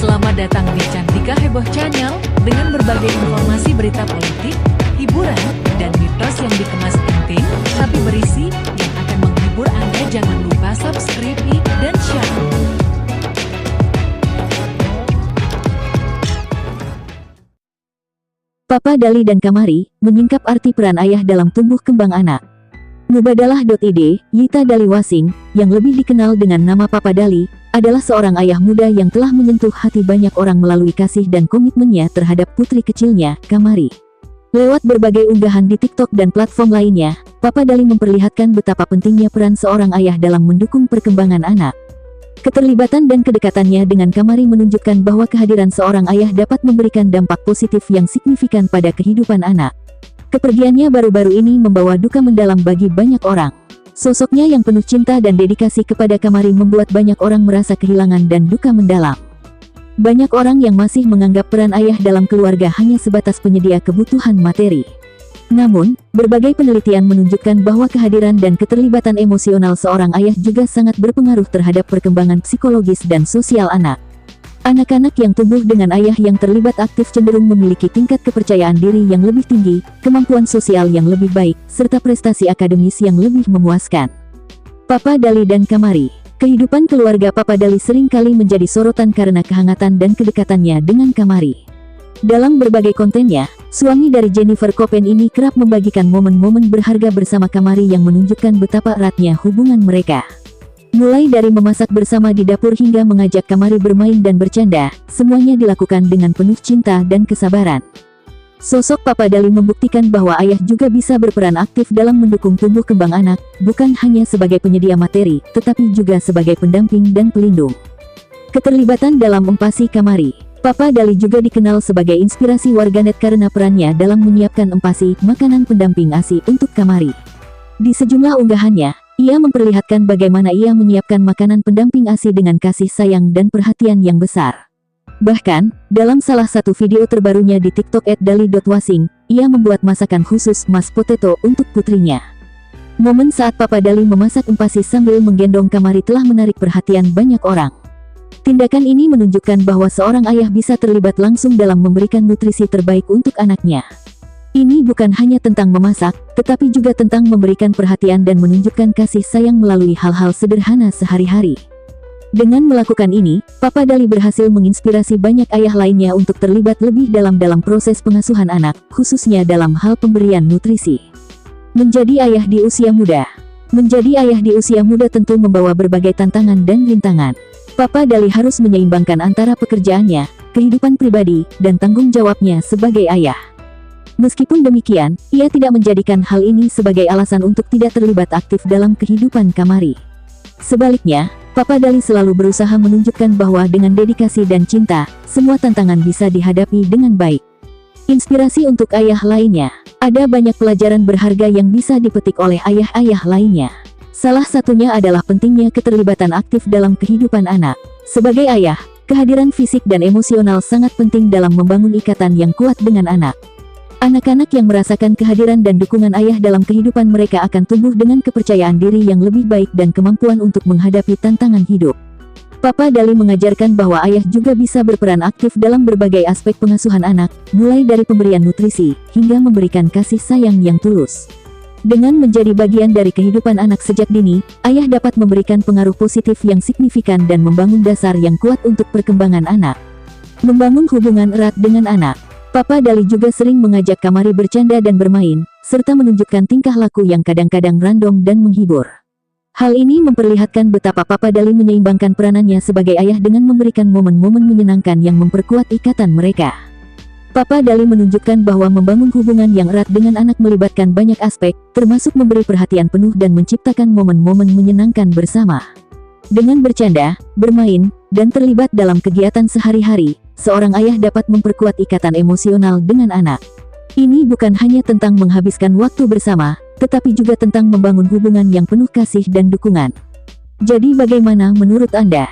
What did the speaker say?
Selamat datang di Cantika Heboh Channel dengan berbagai informasi berita politik, hiburan, dan mitos yang dikemas penting tapi berisi yang akan menghibur Anda. Jangan lupa subscribe dan share. Papa Dali dan Kamari menyingkap arti peran ayah dalam tumbuh kembang anak. Mubadalah.id, Yita Daliwasing, yang lebih dikenal dengan nama Papa Dali, adalah seorang ayah muda yang telah menyentuh hati banyak orang melalui kasih dan komitmennya terhadap putri kecilnya, Kamari. Lewat berbagai unggahan di TikTok dan platform lainnya, Papa Dali memperlihatkan betapa pentingnya peran seorang ayah dalam mendukung perkembangan anak. Keterlibatan dan kedekatannya dengan Kamari menunjukkan bahwa kehadiran seorang ayah dapat memberikan dampak positif yang signifikan pada kehidupan anak. Kepergiannya baru-baru ini membawa duka mendalam bagi banyak orang. Sosoknya yang penuh cinta dan dedikasi kepada Kamari membuat banyak orang merasa kehilangan dan duka mendalam. Banyak orang yang masih menganggap peran ayah dalam keluarga hanya sebatas penyedia kebutuhan materi. Namun, berbagai penelitian menunjukkan bahwa kehadiran dan keterlibatan emosional seorang ayah juga sangat berpengaruh terhadap perkembangan psikologis dan sosial anak. Anak-anak yang tumbuh dengan ayah yang terlibat aktif cenderung memiliki tingkat kepercayaan diri yang lebih tinggi, kemampuan sosial yang lebih baik, serta prestasi akademis yang lebih memuaskan. Papa Dali dan Kamari. Kehidupan keluarga Papa Dali sering kali menjadi sorotan karena kehangatan dan kedekatannya dengan Kamari. Dalam berbagai kontennya, suami dari Jennifer Koppen ini kerap membagikan momen-momen berharga bersama Kamari yang menunjukkan betapa eratnya hubungan mereka. Mulai dari memasak bersama di dapur hingga mengajak Kamari bermain dan bercanda, semuanya dilakukan dengan penuh cinta dan kesabaran. Sosok Papa Dali membuktikan bahwa ayah juga bisa berperan aktif dalam mendukung tumbuh kembang anak, bukan hanya sebagai penyedia materi, tetapi juga sebagai pendamping dan pelindung. Keterlibatan dalam empasi Kamari. Papa Dali juga dikenal sebagai inspirasi warganet karena perannya dalam menyiapkan empasi, makanan pendamping ASI untuk Kamari. Di sejumlah unggahannya, ia memperlihatkan bagaimana ia menyiapkan makanan pendamping ASI dengan kasih sayang dan perhatian yang besar. Bahkan, dalam salah satu video terbarunya di TikTok @dali.wasing, ia membuat masakan khusus mashed potato untuk putrinya. Momen saat Papa Dali memasak empasi sambil menggendong Kamari telah menarik perhatian banyak orang. Tindakan ini menunjukkan bahwa seorang ayah bisa terlibat langsung dalam memberikan nutrisi terbaik untuk anaknya. Ini bukan hanya tentang memasak, tetapi juga tentang memberikan perhatian dan menunjukkan kasih sayang melalui hal-hal sederhana sehari-hari. Dengan melakukan ini, Papa Dali berhasil menginspirasi banyak ayah lainnya untuk terlibat lebih dalam proses pengasuhan anak, khususnya dalam hal pemberian nutrisi. Menjadi ayah di usia muda. Menjadi ayah di usia muda tentu membawa berbagai tantangan dan rintangan. Papa Dali harus menyeimbangkan antara pekerjaannya, kehidupan pribadi, dan tanggung jawabnya sebagai ayah. Meskipun demikian, ia tidak menjadikan hal ini sebagai alasan untuk tidak terlibat aktif dalam kehidupan Kamari. Sebaliknya, Papa Dali selalu berusaha menunjukkan bahwa dengan dedikasi dan cinta, semua tantangan bisa dihadapi dengan baik. Inspirasi untuk ayah lainnya. Ada banyak pelajaran berharga yang bisa dipetik oleh ayah-ayah lainnya. Salah satunya adalah pentingnya keterlibatan aktif dalam kehidupan anak. Sebagai ayah, kehadiran fisik dan emosional sangat penting dalam membangun ikatan yang kuat dengan anak. Anak-anak yang merasakan kehadiran dan dukungan ayah dalam kehidupan mereka akan tumbuh dengan kepercayaan diri yang lebih baik dan kemampuan untuk menghadapi tantangan hidup. Papa Dali mengajarkan bahwa ayah juga bisa berperan aktif dalam berbagai aspek pengasuhan anak, mulai dari pemberian nutrisi, hingga memberikan kasih sayang yang tulus. Dengan menjadi bagian dari kehidupan anak sejak dini, ayah dapat memberikan pengaruh positif yang signifikan dan membangun dasar yang kuat untuk perkembangan anak. Membangun hubungan erat dengan anak. Papa Dali juga sering mengajak Kamari bercanda dan bermain, serta menunjukkan tingkah laku yang kadang-kadang random dan menghibur. Hal ini memperlihatkan betapa Papa Dali menyeimbangkan peranannya sebagai ayah dengan memberikan momen-momen menyenangkan yang memperkuat ikatan mereka. Papa Dali menunjukkan bahwa membangun hubungan yang erat dengan anak melibatkan banyak aspek, termasuk memberi perhatian penuh dan menciptakan momen-momen menyenangkan bersama. Dengan bercanda, bermain, dan terlibat dalam kegiatan sehari-hari, seorang ayah dapat memperkuat ikatan emosional dengan anak. Ini bukan hanya tentang menghabiskan waktu bersama, tetapi juga tentang membangun hubungan yang penuh kasih dan dukungan. Jadi bagaimana menurut Anda?